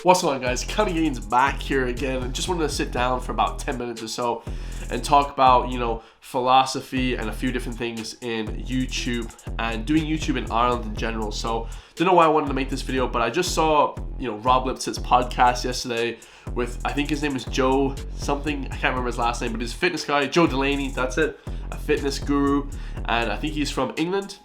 What's going on, guys? Cunny Gains back here again, and just wanted to sit down for about 10 minutes or so and talk about, philosophy and a few different things in YouTube and doing YouTube in Ireland in general. So, don't know why I wanted to make this video, but I just saw, Rob Lipsett's podcast yesterday with, I think his name is Joe something, I can't remember his last name, but he's a fitness guy, Joe Delaney, that's it, a fitness guru, and I think he's from England.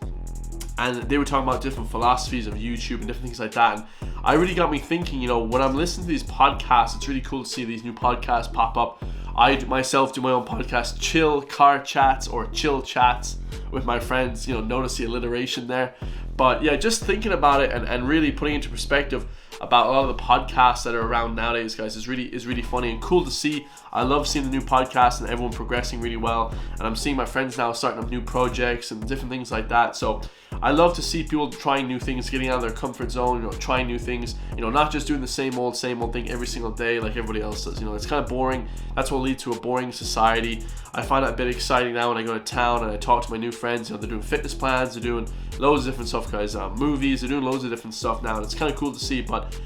And they were talking about different philosophies of YouTube and different things like that. And I really got me thinking, when I'm listening to these podcasts, it's really cool to see these new podcasts pop up. I myself do my own podcast, Chill Car Chats or Chill Chats with my friends. Notice the alliteration there. But yeah, just thinking about it and really putting into perspective about a lot of the podcasts that are around nowadays, guys, is really funny and cool to see. I love seeing the new podcasts and everyone progressing really well. And I'm seeing my friends now starting up new projects and different things like that. So I love to see people trying new things, getting out of their comfort zone, trying new things, not just doing the same old thing every single day like everybody else does. It's kind of boring. That's what leads to a boring society. I find that a bit exciting now when I go to town and I talk to my new friends. They're doing fitness plans, they're doing loads of different stuff, guys. Movies, they're doing loads of different stuff now, and it's kind of cool to see. But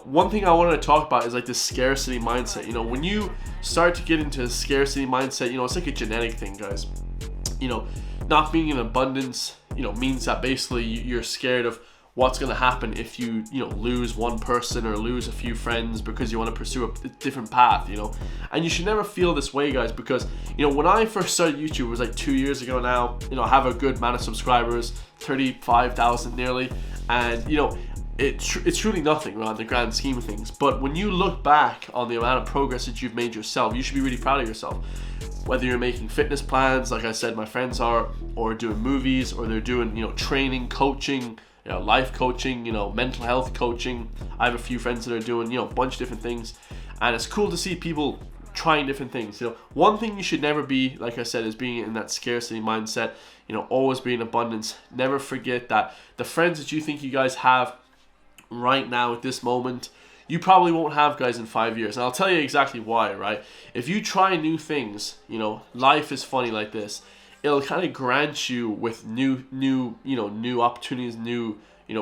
one thing I wanted to talk about is like this scarcity mindset. When you start to get into a scarcity mindset, it's like a genetic thing, guys. Not being in abundance, means that basically you're scared of what's going to happen if you, lose one person or lose a few friends because you want to pursue a different path, And you should never feel this way, guys, because, when I first started YouTube, it was like 2 years ago now, I have a good amount of subscribers, 35,000 nearly, and, it's truly nothing around the grand scheme of things. But when you look back on the amount of progress that you've made yourself, you should be really proud of yourself. Whether you're making fitness plans, like I said, my friends are, or doing movies, or they're doing, training, coaching, life coaching, mental health coaching. I have a few friends that are doing, a bunch of different things. And it's cool to see people trying different things. One thing you should never be, like I said, is being in that scarcity mindset, always be in abundance. Never forget that the friends that you think you guys have right now at this moment, you probably won't have, guys, in 5 years. And I'll tell you exactly why, right? If you try new things, life is funny like this. It'll kind of grant you with new opportunities, new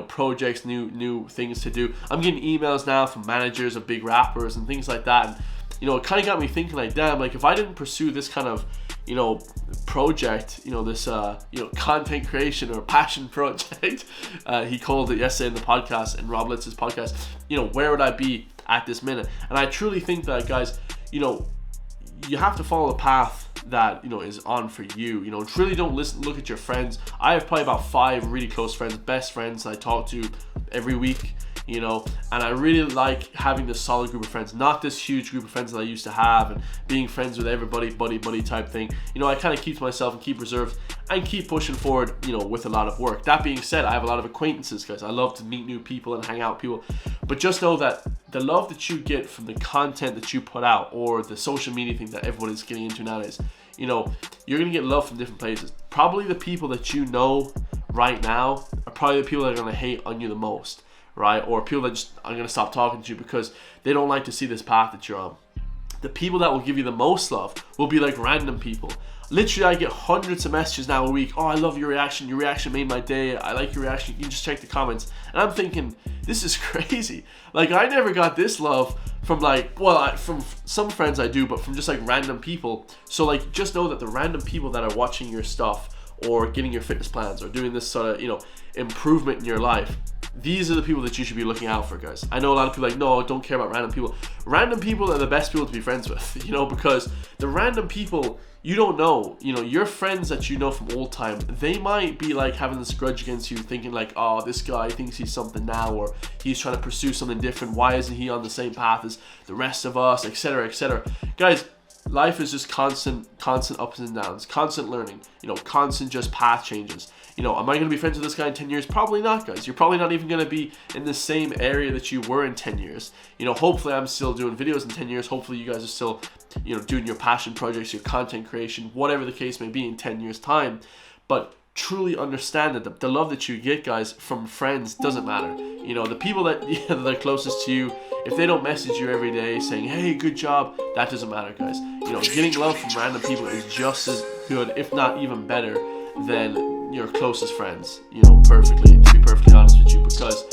projects, new things to do. I'm getting emails now from managers of big rappers and things like that. And it kind of got me thinking, like, damn, like if I didn't pursue this kind of project, this content creation or passion project, he called it yesterday in the podcast, in Rob Lipsett's podcast, where would I be at this minute? And I truly think that, guys, you have to follow the path that is on for you. Really don't look at your friends. I have probably about 5 really close friends, best friends I talk to every week, and I really like having this solid group of friends, not this huge group of friends that I used to have and being friends with everybody, buddy type thing. I kind of keep to myself and keep reserved and keep pushing forward, with a lot of work. That being said, I have a lot of acquaintances, guys. I love to meet new people and hang out with people, but just know that the love that you get from the content that you put out or the social media thing that everybody's getting into nowadays, you're gonna get love from different places. Probably the people that you know right now are probably the people that are gonna hate on you the most, right? Or people that just are gonna stop talking to you because they don't like to see this path that you're on. The people that will give you the most love will be like random people. Literally, I get hundreds of messages now a week. Oh, I love your reaction. Your reaction made my day. I like your reaction. You just check the comments. And I'm thinking, this is crazy. Like, I never got this love from from some friends I do, but from just like random people. So like, just know that the random people that are watching your stuff or getting your fitness plans or doing this sort of, improvement in your life, these are the people that you should be looking out for, guys. I know a lot of people like, no, don't care about random people. Random people are the best people to be friends with, because the random people, you don't know, your friends that you know from old time, they might be like having this grudge against you, thinking like, oh, this guy thinks he's something now, or he's trying to pursue something different. Why isn't he on the same path as the rest of us, etc., etc. Guys, life is just constant ups and downs, constant learning, constant just path changes. Am I going to be friends with this guy in 10 years? Probably not, guys. You're probably not even going to be in the same area that you were in 10 years. Hopefully I'm still doing videos in 10 years. Hopefully you guys are still, doing your passion projects, your content creation, whatever the case may be in 10 years time. But truly understand that the love that you get, guys, from friends doesn't matter. The people that that are closest to you, if they don't message you every day saying, hey, good job, that doesn't matter, guys. Getting love from random people is just as good, if not even better, than your closest friends, to be perfectly honest with you, because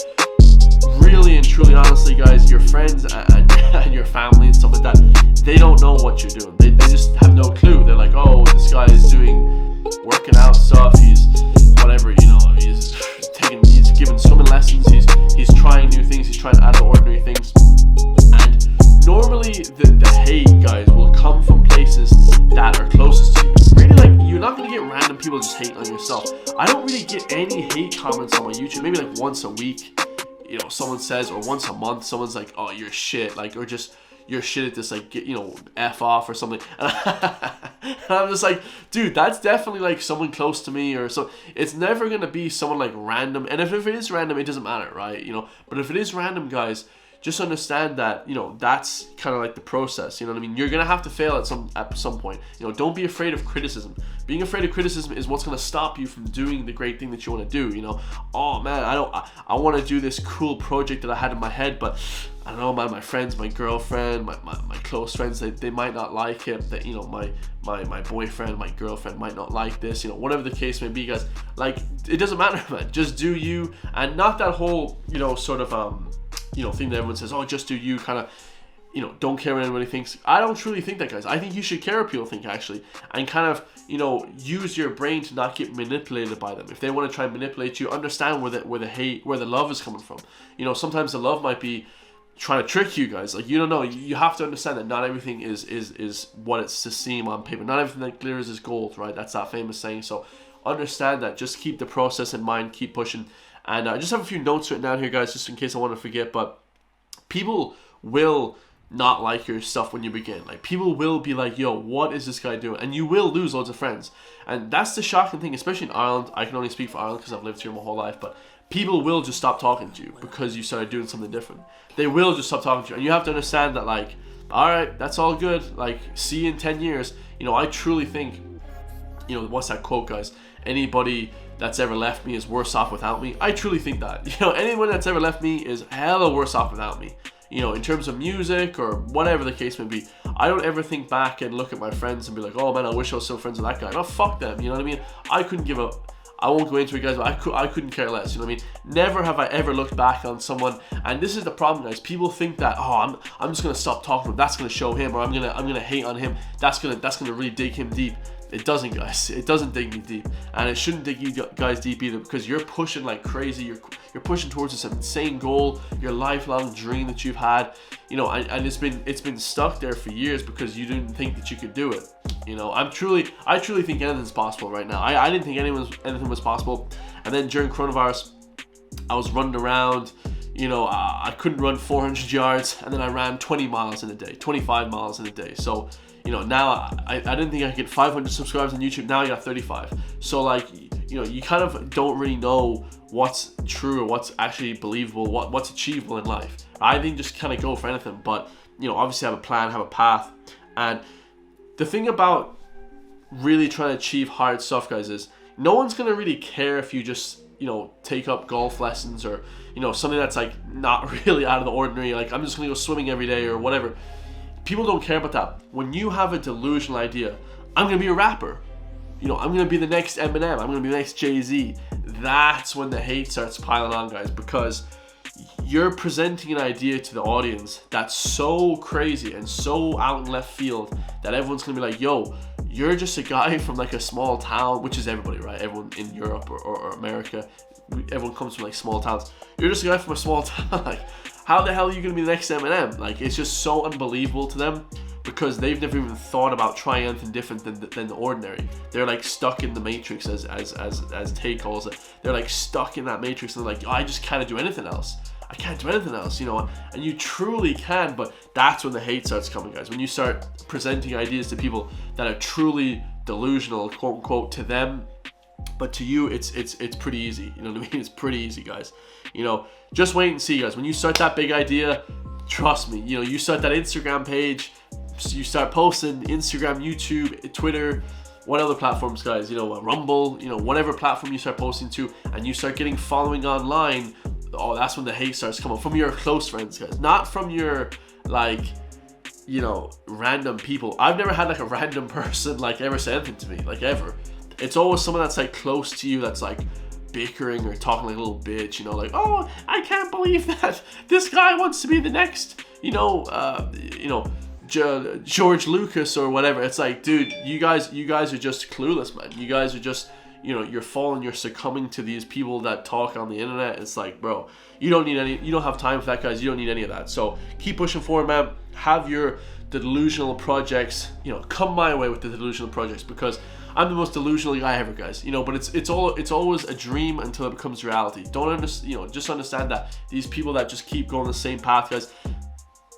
really and truly, honestly, guys, your friends and your family and stuff like that, they don't know what you're doing. They just have no clue. They're like, oh, this guy is doing working out stuff, he's whatever, you know, he's giving swimming lessons, he's trying new things, he's trying out of the ordinary things. And normally the hate, guys, will come from places that are closest to you. Really, like, you're not gonna get random people just hating on yourself. I don't really get any hate comments on my YouTube. Maybe like once a week, you know, someone says, or once a month, someone's like, oh, you're shit, like, or just, you're shit at this, like, get, you know, F off or something. And I'm just like, dude, that's definitely like someone close to me or so. It's never gonna be someone like random. And if it is random, it doesn't matter, right? You know, but if it is random, guys, just understand that, you know, that's kind of like the process. You know what I mean? You're gonna have to fail at some point. You know, don't be afraid of criticism. Being afraid of criticism is what's gonna stop you from doing the great thing that you want to do. You know, oh man, I want to do this cool project that I had in my head, but I don't know, man, my friends, my girlfriend, my close friends, they might not like it. That, you know, my boyfriend, my girlfriend might not like this. You know, whatever the case may be, guys. Like, it doesn't matter, man. Just do you, and not that whole, you know, sort of you know, thing that everyone says, oh, just do you, kind of, you know, don't care what anybody thinks. I don't truly think that, guys. I think you should care what people think, actually, and kind of, you know, use your brain to not get manipulated by them. If they want to try and manipulate you, understand where the hate, where the love is coming from. You know, sometimes the love might be trying to trick you, guys. Like, you don't know. You have to understand that not everything is what it's to seem on paper. Not everything that glitters is gold, right? That's that famous saying. So understand that. Just keep the process in mind. Keep pushing. And I just have a few notes written down here, guys, just in case I want to forget. But people will not like your stuff when you begin. Like, people will be like, yo, what is this guy doing? And you will lose loads of friends. And that's the shocking thing, especially in Ireland. I can only speak for Ireland because I've lived here my whole life. But people will just stop talking to you because you started doing something different. They will just stop talking to you. And you have to understand that, like, all right, that's all good. Like, see you in 10 years. You know, I truly think, you know, what's that quote, guys? Anybody that's ever left me is worse off without me. I truly think that. You know, anyone that's ever left me is hella worse off without me. You know, in terms of music or whatever the case may be. I don't ever think back and look at my friends and be like, oh man, I wish I was still friends with that guy. No, fuck them, you know what I mean? I couldn't give a... I won't go into it, guys, but I couldn't care less, you know what I mean? Never have I ever looked back on someone, and this is the problem, guys. People think that, oh, I'm just gonna stop talking to him, that's gonna show him, or I'm gonna hate on him, that's gonna really dig him deep. It doesn't, guys. It doesn't dig me deep, and it shouldn't dig you guys deep either, because you're pushing like crazy. You're pushing towards this insane goal, your lifelong dream that you've had, you know, and it's been stuck there for years because you didn't think that you could do it. You know, I truly think anything's possible right now. I didn't think anything was possible, and then during coronavirus, I was running around. You know, I couldn't run 400 yards, and then I ran 20 miles in a day, 25 miles in a day. So, you know, now I didn't think I could get 500 subscribers on YouTube. Now I got 35. So, like, you know, you kind of don't really know what's true or what's actually believable, what's achievable in life. I think just kind of go for anything, but, you know, obviously have a plan, have a path. And the thing about really trying to achieve hard stuff, guys, is no one's gonna really care if you just, you know, take up golf lessons or, you know, something that's like not really out of the ordinary, like I'm just gonna go swimming every day or whatever. People don't care about that. When you have a delusional idea, I'm gonna be a rapper, you know, I'm gonna be the next Eminem, I'm gonna be the next Jay-Z, that's when the hate starts piling on, guys, because you're presenting an idea to the audience that's so crazy and so out in left field that everyone's gonna be like, yo, you're just a guy from like a small town, which is everybody, right? Everyone in Europe or America, everyone comes from like small towns. You're just a guy from a small town. Like, how the hell are you gonna be the next Eminem? Like, it's just so unbelievable to them because they've never even thought about trying anything different than the ordinary. They're like stuck in the matrix, as Tay calls it. They're like stuck in that matrix and they're like, oh, I just can't do anything else. I can't do anything else, you know, and you truly can, but that's when the hate starts coming, guys. When you start presenting ideas to people that are truly delusional, quote unquote, to them, but to you, it's pretty easy. You know what I mean? It's pretty easy, guys. You know, just wait and see, guys. When you start that big idea, trust me, you know, you start that Instagram page, you start posting Instagram, YouTube, Twitter, what other platforms, guys, you know, Rumble, you know, whatever platform you start posting to, and you start getting following online, oh, that's when the hate starts coming from your close friends, guys, not from your, like, you know, random people. I've never had like a random person like ever say anything to me, like ever. It's always someone that's like close to you that's like bickering or talking like a little bitch, you know, like, oh, I can't believe that this guy wants to be the next, George Lucas or whatever. It's like, dude, you guys are just clueless, man. You guys are just, you're succumbing to these people that talk on the internet. It's like, bro, you don't have time for that, guys. You don't need any of that. So keep pushing forward, man. Have the delusional projects, come my way with the delusional projects, because I'm the most delusional guy ever, guys. But it's always a dream until it becomes reality. Just understand that these people that just keep going the same path, guys,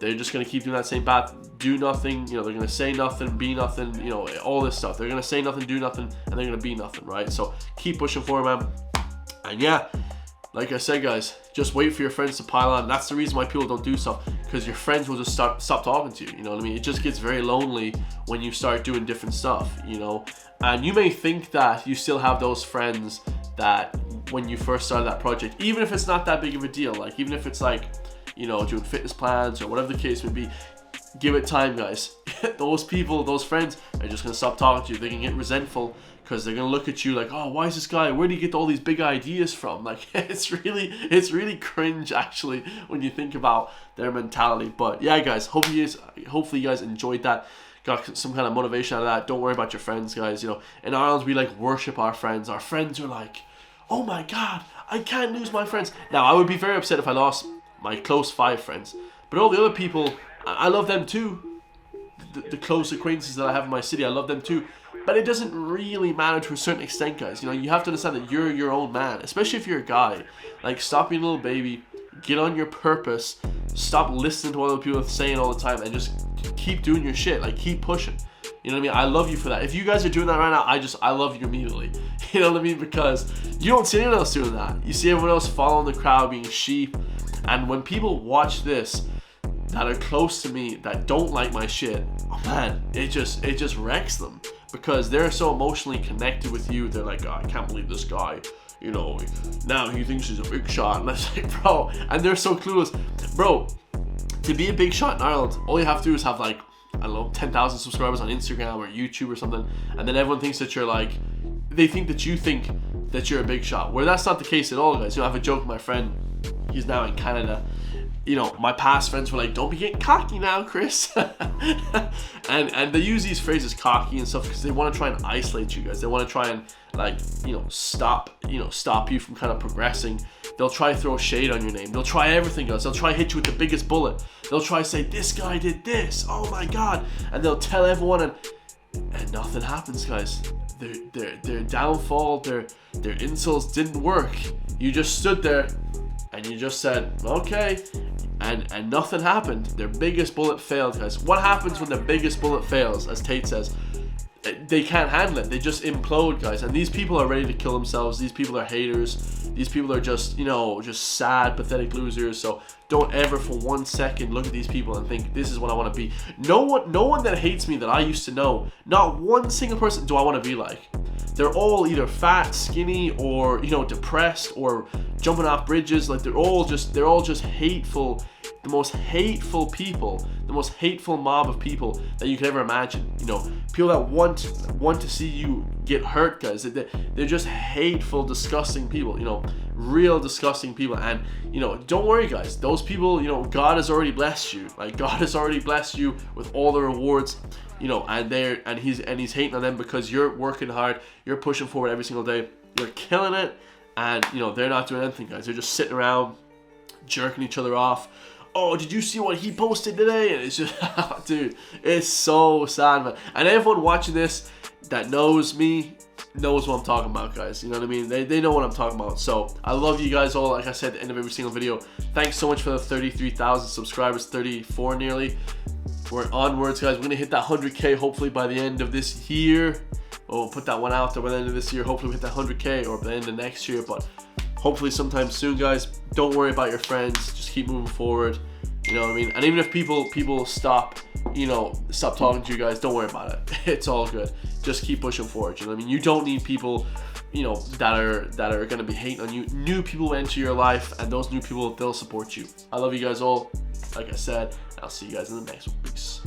they're just gonna keep doing that same path, do nothing. They're gonna say nothing, be nothing. All this stuff. They're gonna say nothing, do nothing, and they're gonna be nothing, right? So keep pushing forward, man. And yeah, like I said, guys, just wait for your friends to pile on. That's the reason why people don't do stuff, because your friends will just stop talking to you. You know what I mean? It just gets very lonely when you start doing different stuff. And you may think that you still have those friends that when you first started that project, even if it's not that big of a deal, like even if it's like, doing fitness plans or whatever the case may be, give it time, guys. Those people, those friends are just gonna stop talking to you. They can get resentful because they're gonna look at you like, oh, why is this guy? Where do you get all these big ideas from? Like, it's really cringe actually when you think about their mentality. But yeah, guys, hopefully you guys enjoyed that. Got some kind of motivation out of that. Don't worry about your friends, guys. In Ireland we like worship our friends. Our friends are like, oh my God, I can't lose my friends. Now I would be very upset if I lost my close 5 friends, but all the other people, I love them too. The close acquaintances that I have in my city, I love them too. But it doesn't really matter to a certain extent, guys. You have to understand that you're your own man, especially if you're a guy. Like, stop being a little baby, get on your purpose, stop listening to what other people are saying all the time, and just keep doing your shit. Like, keep pushing. You know what I mean? I love you for that. If you guys are doing that right now, I love you immediately. You know what I mean? Because you don't see anyone else doing that. You see everyone else following the crowd, being sheep. And when people watch this that are close to me, that don't like my shit, oh man, it just wrecks them, because they're so emotionally connected with you. They're like, oh, I can't believe this guy, now he thinks he's a big shot. And that's like, bro, and they're so clueless. Bro, to be a big shot in Ireland, all you have to do is have like, I don't know, 10,000 subscribers on Instagram or YouTube or something, and then everyone thinks that you're like, they think that you think that you're a big shot, where that's not the case at all, guys. I have a joke with my friend, he's now in Canada. My past friends were like, don't be getting cocky now, Chris. and they use these phrases, cocky and stuff, because they want to try and isolate you guys. They want to try and stop you from kind of progressing. They'll try to throw shade on your name. They'll try everything else. They'll try to hit you with the biggest bullet. They'll try to say, this guy did this, oh my God. And they'll tell everyone, and nothing happens, guys. Their downfall, their insults didn't work. You just stood there and you just said, okay, and nothing happened. Their biggest bullet failed, guys. What happens when the biggest bullet fails, as Tate says? They can't handle it. They just implode, guys. And these people are ready to kill themselves. These people are haters. These people are just, just sad, pathetic losers. So don't ever for 1 second look at these people and think, this is what I want to be. No one that hates me that I used to know, not one single person do I want to be like. They're all either fat, skinny, or depressed, or jumping off bridges. Like, they're all just hateful. The most hateful people, the most hateful mob of people that you could ever imagine. People that want to see you get hurt, guys. They're just hateful, disgusting people. Real disgusting people. And don't worry, guys. Those people, God has already blessed you. Like, God has already blessed you with all the rewards. And he's hating on them because you're working hard. You're pushing forward every single day. You're killing it. And they're not doing anything, guys. They're just sitting around jerking each other off. Oh, did you see what he posted today? And it's just, dude, it's so sad, man. And everyone watching this that knows me knows what I'm talking about, guys. You know what I mean? They know what I'm talking about. So I love you guys all. Like I said at the end of every single video, thanks so much for the 33,000 subscribers, 34 nearly. We're onwards, guys. We're gonna hit that 100K hopefully by the end of this year. We'll put that one out there by the end of this year. Hopefully we hit that 100K or by the end of next year, but hopefully sometime soon, guys. Don't worry about your friends. Just keep moving forward. You know what I mean? And even if people stop talking to you guys, don't worry about it. It's all good. Just keep pushing forward. You know what I mean? You don't need people, that are gonna be hating on you. New people enter your life, and those new people, they'll support you. I love you guys all. Like I said, I'll see you guys in the next one. Peace.